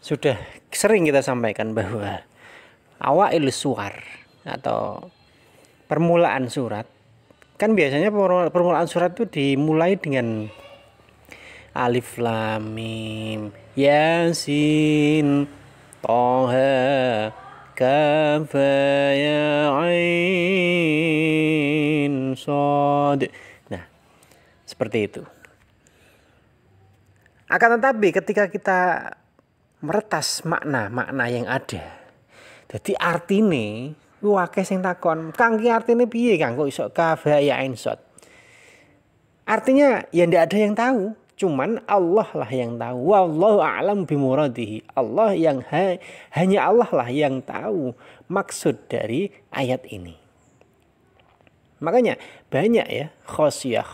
sudah sering kita sampaikan bahwa awail suwar atau permulaan surat, kan biasanya permulaan surat itu dimulai dengan alif lam mim yasin toha kaf ya ain shad. Nah, seperti itu. Akan tetapi ketika kita meretas makna-makna yang ada, jadi artine akeh sing takon, Kang ki artine piye Kang kok iso kaf ya ain shad? Artinya ya ndak ada yang tahu, cuman Allah lah yang tahu. Wallahu a'lam bimuradihi. Allah yang hanya Allah lah yang tahu maksud dari ayat ini. Makanya banyak ya khosyah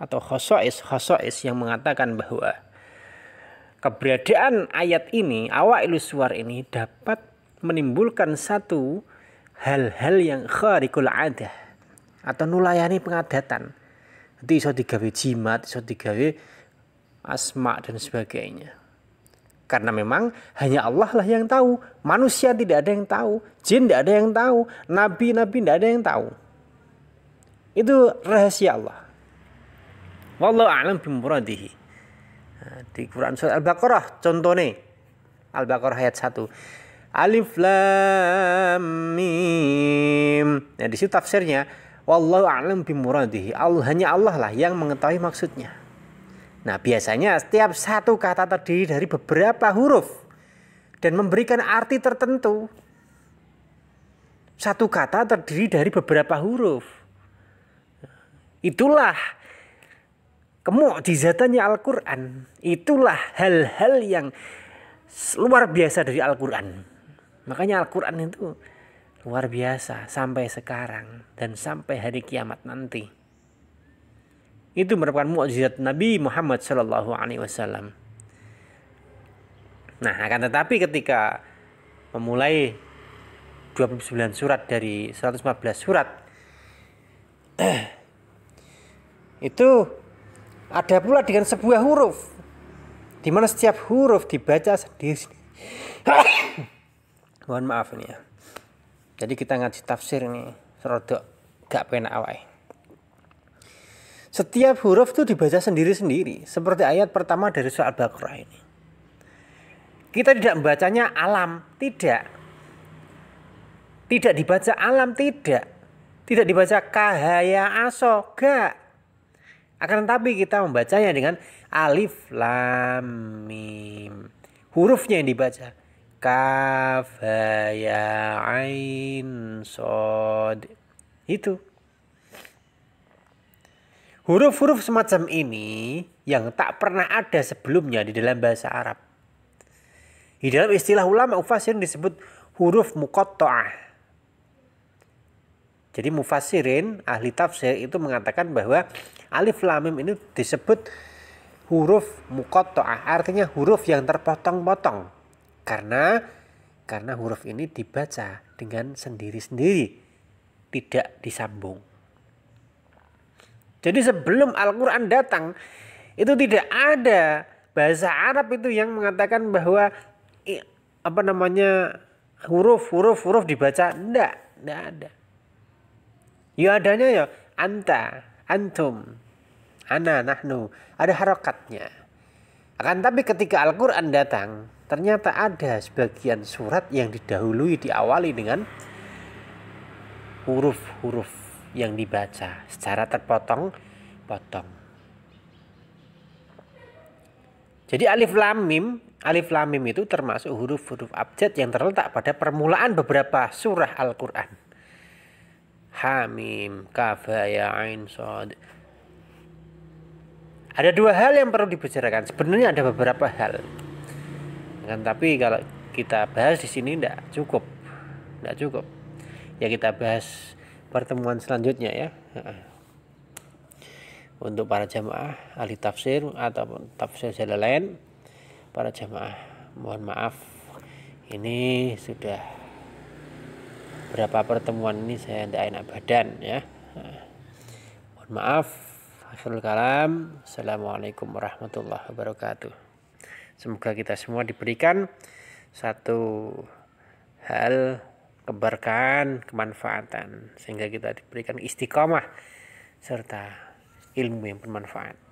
atau khosois yang mengatakan bahwa keberadaan ayat ini, awailus suwar ini dapat menimbulkan satu hal-hal yang khariqul adah atau nulayani pengadatan. Nanti iso digawe jimat, iso digawe asma dan sebagainya. Karena memang hanya Allah lah yang tahu. Manusia tidak ada yang tahu, jin tidak ada yang tahu, nabi-nabi tidak ada yang tahu. Itu rahasia Allah. Wallahu a'lam bimuradihi. Nah, di Quran surat Al-Baqarah contohnya Al-Baqarah ayat 1 alif lam mim. Nah di situ tafsirnya wallahu a'lam bimuradihi. Hanya Allah lah yang mengetahui maksudnya. Nah biasanya setiap satu kata terdiri dari beberapa huruf dan memberikan arti tertentu. Satu kata terdiri dari beberapa huruf. Itulah kemu'jizatannya Al-Quran. Itulah hal-hal yang luar biasa dari Al-Quran. Makanya Al-Quran itu luar biasa sampai sekarang dan sampai hari kiamat nanti. Itu merupakan mukjizat Nabi Muhammad SAW. Nah, akan tetapi ketika memulai 29 surat dari 115 surat itu ada pula dengan sebuah huruf di mana setiap huruf dibaca sendiri. Mohon maaf ini ya. Jadi kita ngaji tafsir ini serodok gak penak awake. Setiap huruf itu dibaca sendiri-sendiri seperti ayat pertama dari surat Al-Baqarah ini. Kita tidak membacanya alam, tidak. Tidak dibaca alam, tidak. Tidak dibaca kahaya aso, gak. Akan tetapi kita membacanya dengan alif lam mim. Hurufnya yang dibaca kaf ya ain shad. Itu. Huruf-huruf semacam ini yang tak pernah ada sebelumnya di dalam bahasa Arab. Di dalam istilah ulama mufassirin disebut huruf muqatta'ah. Jadi mufassirin, ahli tafsir itu mengatakan bahwa alif lam mim ini disebut huruf muqatta'ah, artinya huruf yang terpotong-potong. Karena huruf ini dibaca dengan sendiri-sendiri, tidak disambung. Jadi sebelum Al-Quran datang, itu tidak ada bahasa Arab itu yang mengatakan bahwa huruf dibaca. Tidak ada. Ya adanya ya anta, antum, ana, nahnu. Ada harokatnya. Akan tapi ketika Al-Quran datang, ternyata ada sebagian surat yang didahului, diawali dengan huruf-huruf yang dibaca secara terpotong-potong. Jadi alif lam mim itu termasuk huruf-huruf abjad yang terletak pada permulaan beberapa surah Al-Quran. Hamim, kaf, ya, ain, shad. Ada dua hal yang perlu dibicarakan. Sebenarnya ada beberapa hal. Tapi kalau kita bahas di sini tidak cukup. Ya kita bahas pertemuan selanjutnya ya. Untuk para jamaah ahli tafsir ataupun tafsir jalan lain, para jamaah mohon maaf, ini sudah berapa pertemuan ini saya tidak enak badan ya. Mohon maaf. Akhirul kalam. Assalamualaikum warahmatullahi wabarakatuh. Semoga kita semua diberikan satu hal keberkahan, kemanfaatan, sehingga kita diberikan istiqomah serta ilmu yang bermanfaat.